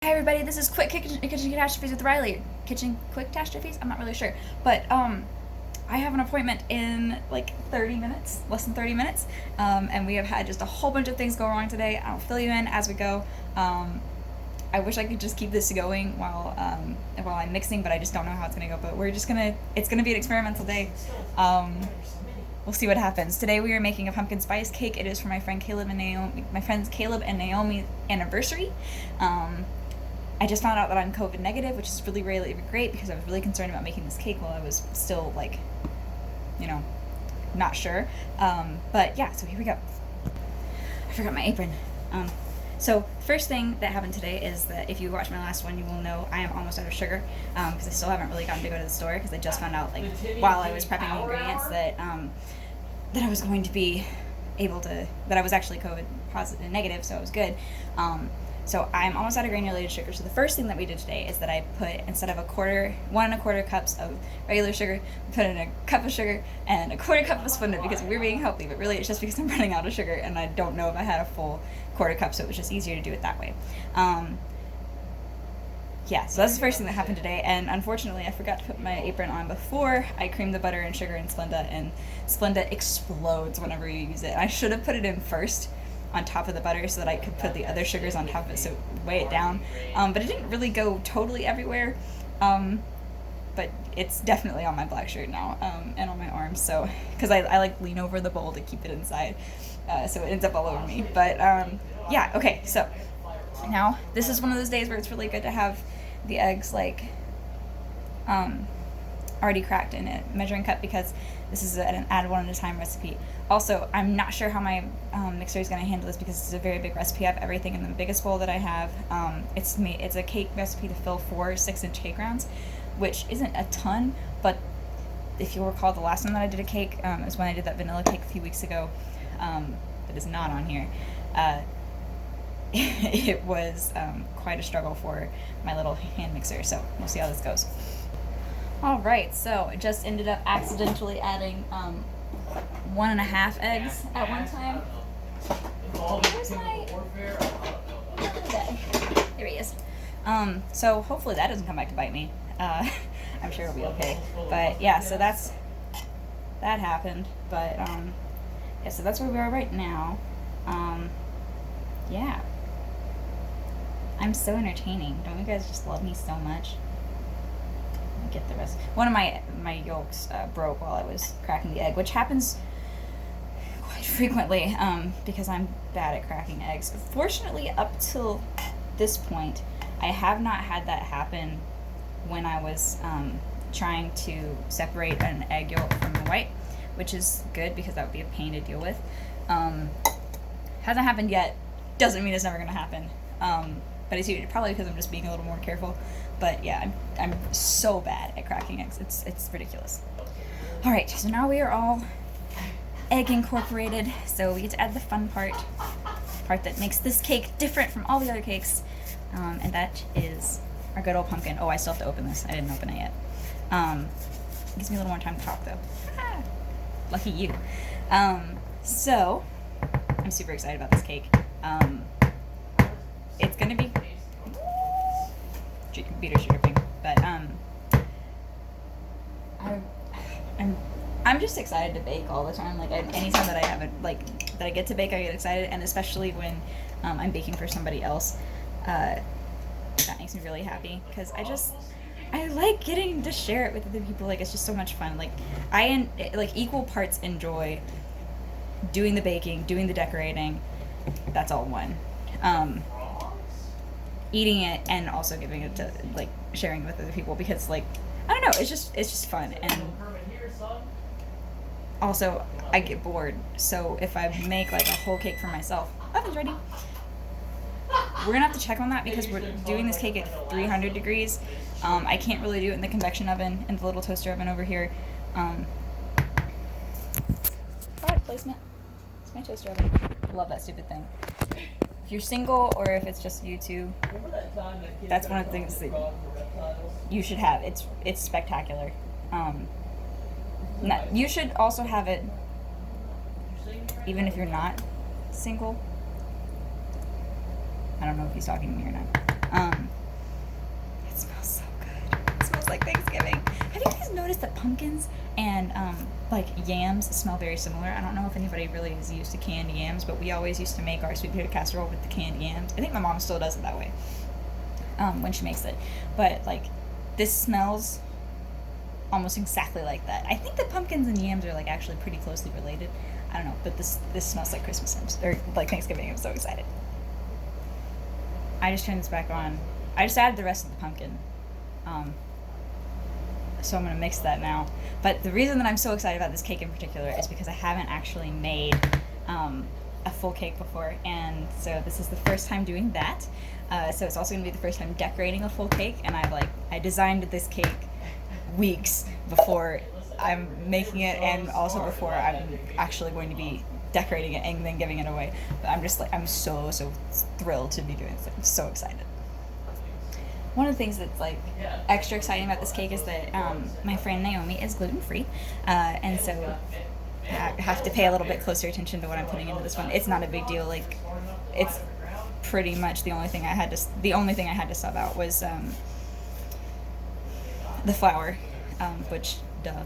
Hi everybody, this is Quick Kitchen Catastrophes with Riley. Kitchen Quick Catastrophes? I'm not really sure. But I have an appointment in like 30 minutes, less than 30 minutes. And we have had just a whole bunch of things go wrong today. I'll fill you in as we go. I wish I could just keep this going while I'm mixing, but I just don't know how it's gonna go. But it's gonna be an experimental day. We'll see what happens. Today we are making a pumpkin spice cake. It is for my friends Caleb and Naomi anniversary. I just found out that I'm COVID negative, which is really, really great because I was really concerned about making this cake while I was still not sure. But yeah, so here we go. I forgot my apron. So first thing that happened today is that if you watch my last one, you will know I am almost out of sugar because I still haven't really gotten to go to the store because I just found out while I was prepping the ingredients that I was going to be that I was actually COVID positive and negative, so it was good. So I'm almost out of granulated sugar. So the first thing that we did today is that I put, instead of 1 1/4 cups of regular sugar, put in a cup of sugar and 1/4 cup of Splenda because we're being healthy, but really it's just because I'm running out of sugar and I don't know if I had a full 1/4 cup, so it was just easier to do it that way. Yeah, so that's the first thing that happened today, and unfortunately I forgot to put my apron on before I creamed the butter and sugar in Splenda, and Splenda explodes whenever you use it. I should have put it in first on top of the butter so that I could put the other sugars on top of it so weigh it down, but it didn't really go totally everywhere, but it's definitely on my black shirt now, and on my arms, so because I lean over the bowl to keep it inside, so it ends up all over me. But yeah, okay, so now this is one of those days where it's really good to have the eggs already cracked in a measuring cup because this is an add one at a time recipe. Also, I'm not sure how my mixer is going to handle this because it's a very big recipe. I have everything in the biggest bowl that I have. It's a cake recipe to fill 4 6-inch cake rounds, which isn't a ton, but if you'll recall, the last time that I did a cake was when I did that vanilla cake a few weeks ago. That is not on here. It was quite a struggle for my little hand mixer, so we'll see how this goes. Alright, so I just ended up accidentally adding 1.5 eggs at one time. Where's my... Here he is. So hopefully that doesn't come back to bite me. I'm sure it'll be okay. But yeah, so that happened. But yeah, so that's where we are right now. Yeah. I'm so entertaining. Don't you guys just love me so much? Get the rest. One of my yolks broke while I was cracking the egg, which happens quite frequently because I'm bad at cracking eggs. Fortunately, up till this point, I have not had that happen when I was trying to separate an egg yolk from the white, which is good because that would be a pain to deal with. Hasn't happened yet. Doesn't mean it's never going to happen. But it's probably because I'm just being a little more careful. But yeah, I'm so bad at cracking eggs. It's ridiculous. All right, so now we are all egg incorporated. So we get to add the fun part that makes this cake different from all the other cakes, and that is our good old pumpkin. Oh, I still have to open this. I didn't open it yet. It gives me a little more time to talk though. Ah, lucky you. So I'm super excited about this cake. It's gonna be computer dripping, but I'm just excited to bake all the time. Like anytime that I have it, that I get to bake, I get excited, and especially when I'm baking for somebody else, that makes me really happy because I like getting to share it with other people. Like it's just so much fun. Like I equal parts enjoy doing the baking, doing the decorating. That's all one. Eating it and also giving it to sharing it with other people because I don't know, it's just fun, and also I get bored, so if I make a whole cake for myself. Oven's ready. We're gonna have to check on that because we're doing this cake at 300 degrees. I can't really do it in the convection oven and the little toaster oven over here. Product placement. It's my toaster oven. I love that stupid thing. If you're single or if it's just you two, that's one of the things that you should have. It's spectacular. You should also have it even if you're not single. I don't know if he's talking to me or not. It smells so good. It smells like Thanksgiving. Have you guys noticed that pumpkins and like yams smell very similar? I don't know if anybody really is used to canned yams, but we always used to make our sweet potato casserole with the canned yams. I think my mom still does it that way when she makes it. But like this smells almost exactly like that. I think the pumpkins and yams are like actually pretty closely related. I don't know, but this smells like Christmas or like Thanksgiving. I'm so excited. I just turned this back on. I just added the rest of the pumpkin. So I'm going to mix that now. But the reason that I'm so excited about this cake in particular is because I haven't actually made a full cake before. And so this is the first time doing that. So it's also going to be the first time decorating a full cake. And I designed this cake weeks before I'm making it, and also before I'm actually going to be decorating it and then giving it away. But I'm so thrilled to be doing this. I'm so excited. One of the things that's like extra exciting about this cake is that my friend Naomi is gluten-free, and so I have to pay a little bit closer attention to what I'm putting into this one. It's not a big deal. Like, it's pretty much the only thing I had to sub out was the flour, which duh.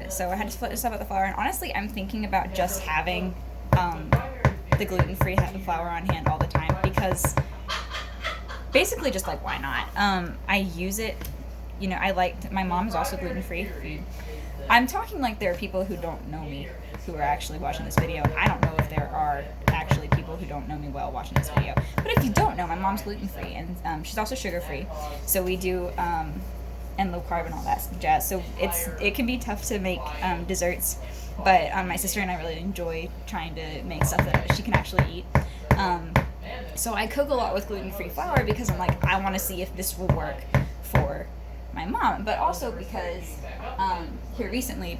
So I had to sub out the flour, and honestly, I'm thinking about just having the gluten-free flour on hand all the time, because basically just like, why not? I use it, my mom is also gluten-free. I'm talking like there are people who don't know me who are actually watching this video. I don't know if there are actually people who don't know me well watching this video. But if you don't know, my mom's gluten-free, and she's also sugar-free. So we do, and low carb and all that jazz. So it can be tough to make desserts, but my sister and I really enjoy trying to make stuff that she can actually eat. So I cook a lot with gluten-free flour because I'm like, I want to see if this will work for my mom, but also because here recently,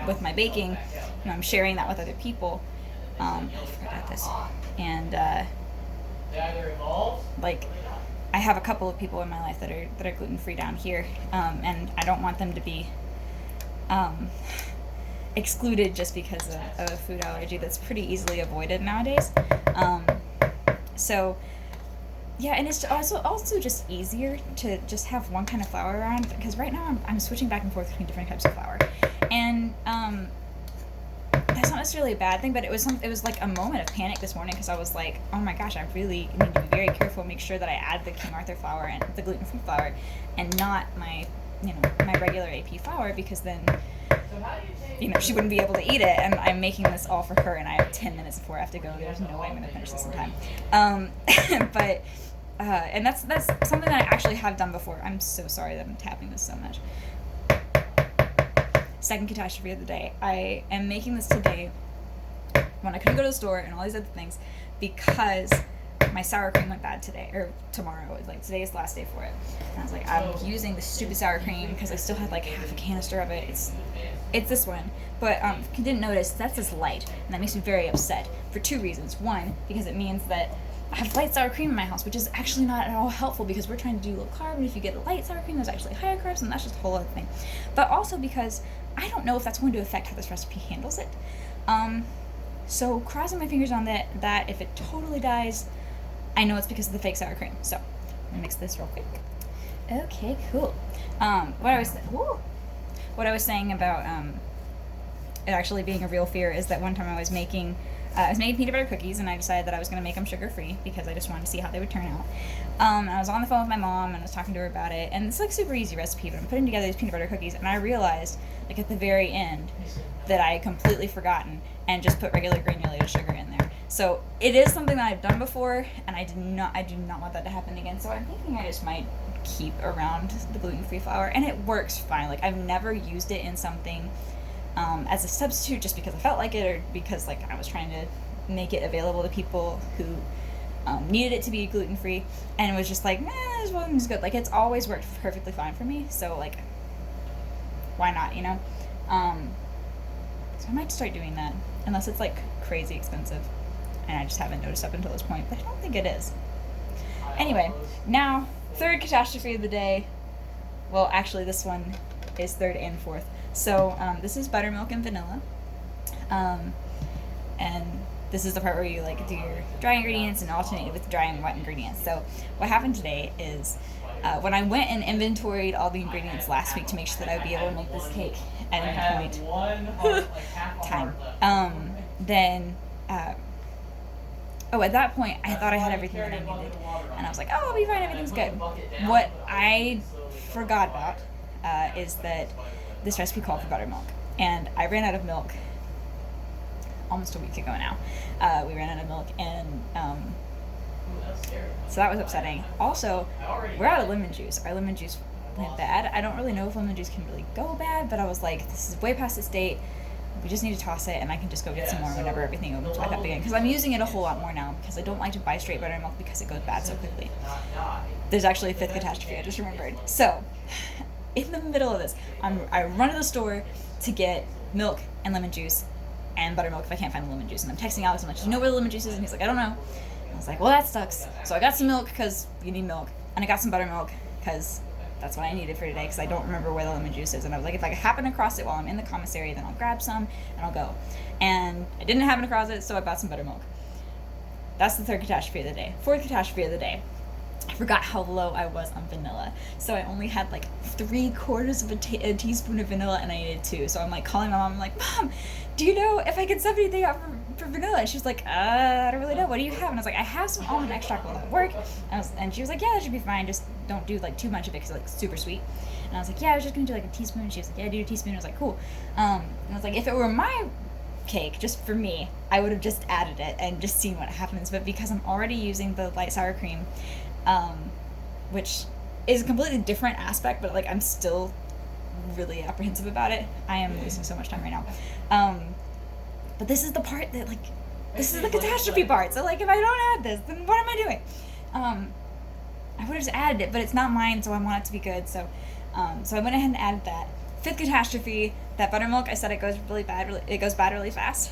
with my baking, I'm sharing that with other people. I forgot about this, and like, I have a couple of people in my life that are gluten-free down here, and I don't want them to be excluded just because of a food allergy that's pretty easily avoided nowadays. So yeah, and it's also just easier to just have one kind of flour around, because right now I'm switching back and forth between different types of flour, and that's not necessarily a bad thing, but it was like a moment of panic this morning, because I was like, oh my gosh, I really need to be very careful, make sure that I add the King Arthur flour and the gluten-free flour, and not my regular AP flour, because then she wouldn't be able to eat it, and I'm making this all for her, and I have 10 minutes before I have to go. There's no way I'm going to finish this in time. But and that's something that I actually have done before. I'm so sorry that I'm tapping this so much. Second catastrophe of the day. I am making this today when I couldn't go to the store and all these other things, because my sour cream went bad today, or tomorrow. Like, today is the last day for it. And I was like, I'm using the stupid sour cream because I still had like half a canister of it. It's this one. But if you didn't notice, that's this light, and that makes me very upset for two reasons. One, because it means that I have light sour cream in my house, which is actually not at all helpful, because we're trying to do low carb, and if you get a light sour cream, there's actually higher carbs, and that's just a whole other thing. But also because I don't know if that's going to affect how this recipe handles it. So crossing my fingers on that if it totally dies, I know it's because of the fake sour cream. So I'm gonna mix this real quick. Okay, cool. What I was saying about it actually being a real fear is that one time I was making peanut butter cookies, and I decided that I was going to make them sugar-free because I just wanted to see how they would turn out. And I was on the phone with my mom, and I was talking to her about it, and it's like a super easy recipe, but I'm putting together these peanut butter cookies, and I realized, like, at the very end, that I had completely forgotten and just put regular granulated sugar in there. So it is something that I've done before, and I do not want that to happen again. So I'm thinking I just might keep around the gluten-free flour, and it works fine. Like, I've never used it in something as a substitute just because I felt like it, or because like I was trying to make it available to people who needed it to be gluten-free, and it was just like, this one's good. Like, it's always worked perfectly fine for me, so like, why not, so I might start doing that, unless it's like crazy expensive, and I just haven't noticed up until this point, but I don't think it is. Anyway, now, third catastrophe of the day. Well, actually, this one is third and fourth. So this is buttermilk and vanilla, and this is the part where you like do your dry ingredients and alternate with dry and wet ingredients. So what happened today is when I went and inventoried all the ingredients last week to make sure that I would be able to make this cake at any point, then at that point I thought I had everything that I needed, and I was like, oh, I'll be fine, everything's good. What I forgot about is that this recipe called for buttermilk, and I ran out of milk almost a week ago now. We ran out of milk, and so that was upsetting. Also, we're out of lemon juice. Our lemon juice went bad. I don't really know if lemon juice can really go bad, but I was like, this is way past its date. We just need to toss it, and I can just go get some more whenever everything opens back up again. Because I'm using it a whole lot more now, because I don't like to buy straight buttermilk because it goes bad so quickly. There's actually a fifth catastrophe I just remembered. So, in the middle of this, I run to the store to get milk and lemon juice and buttermilk if I can't find the lemon juice. And I'm texting Alex, I'm like, do you know where the lemon juice is? And he's like, I don't know. And I was like, well, that sucks. So I got some milk because you need milk, and I got some buttermilk because that's what I needed for today, because I don't remember where the lemon juice is. And I was like, if I happen across it while I'm in the commissary, then I'll grab some and I'll go. And I didn't happen across it, so I bought some buttermilk. That's the third catastrophe of the day. Fourth catastrophe of the day. I forgot how low I was on vanilla. So I only had like 3/4 of a teaspoon of vanilla, and I needed 2. So I'm like calling my mom, I'm like, Mom, do you know if I can sub anything out for vanilla? And she was like, I don't really know. What do you have? And I was like, I have some almond extract will work. And she was like, yeah, that should be fine. Just don't do like too much of it because it's like super sweet. And I was like, yeah, I was just gonna do like a teaspoon. And she was like, yeah, do a teaspoon. I was like, cool. And I was like, if it were my cake, just for me, I would have just added it and just seen what happens. But because I'm already using the light sour cream, which is a completely different aspect, but like I'm still really apprehensive about it. I am losing so much time right now. But this is the part that like, this is the catastrophe part. So like, if I don't add this, then what am I doing? I would have just added it, but it's not mine, so I want it to be good. So I went ahead and added that. Fifth catastrophe, that buttermilk, I said it goes really bad. It goes bad really fast.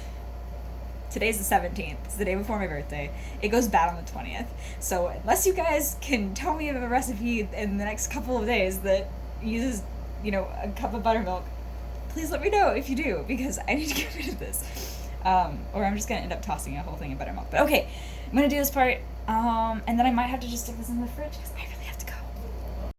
Today's the 17th. It's the day before my birthday. It goes bad on the 20th. So unless you guys can tell me of a recipe in the next couple of days that uses, a cup of buttermilk, please let me know if you do, because I need to get rid of this. Or I'm just going to end up tossing a whole thing of buttermilk. But okay, I'm going to do this part, and then I might have to just stick this in the fridge because I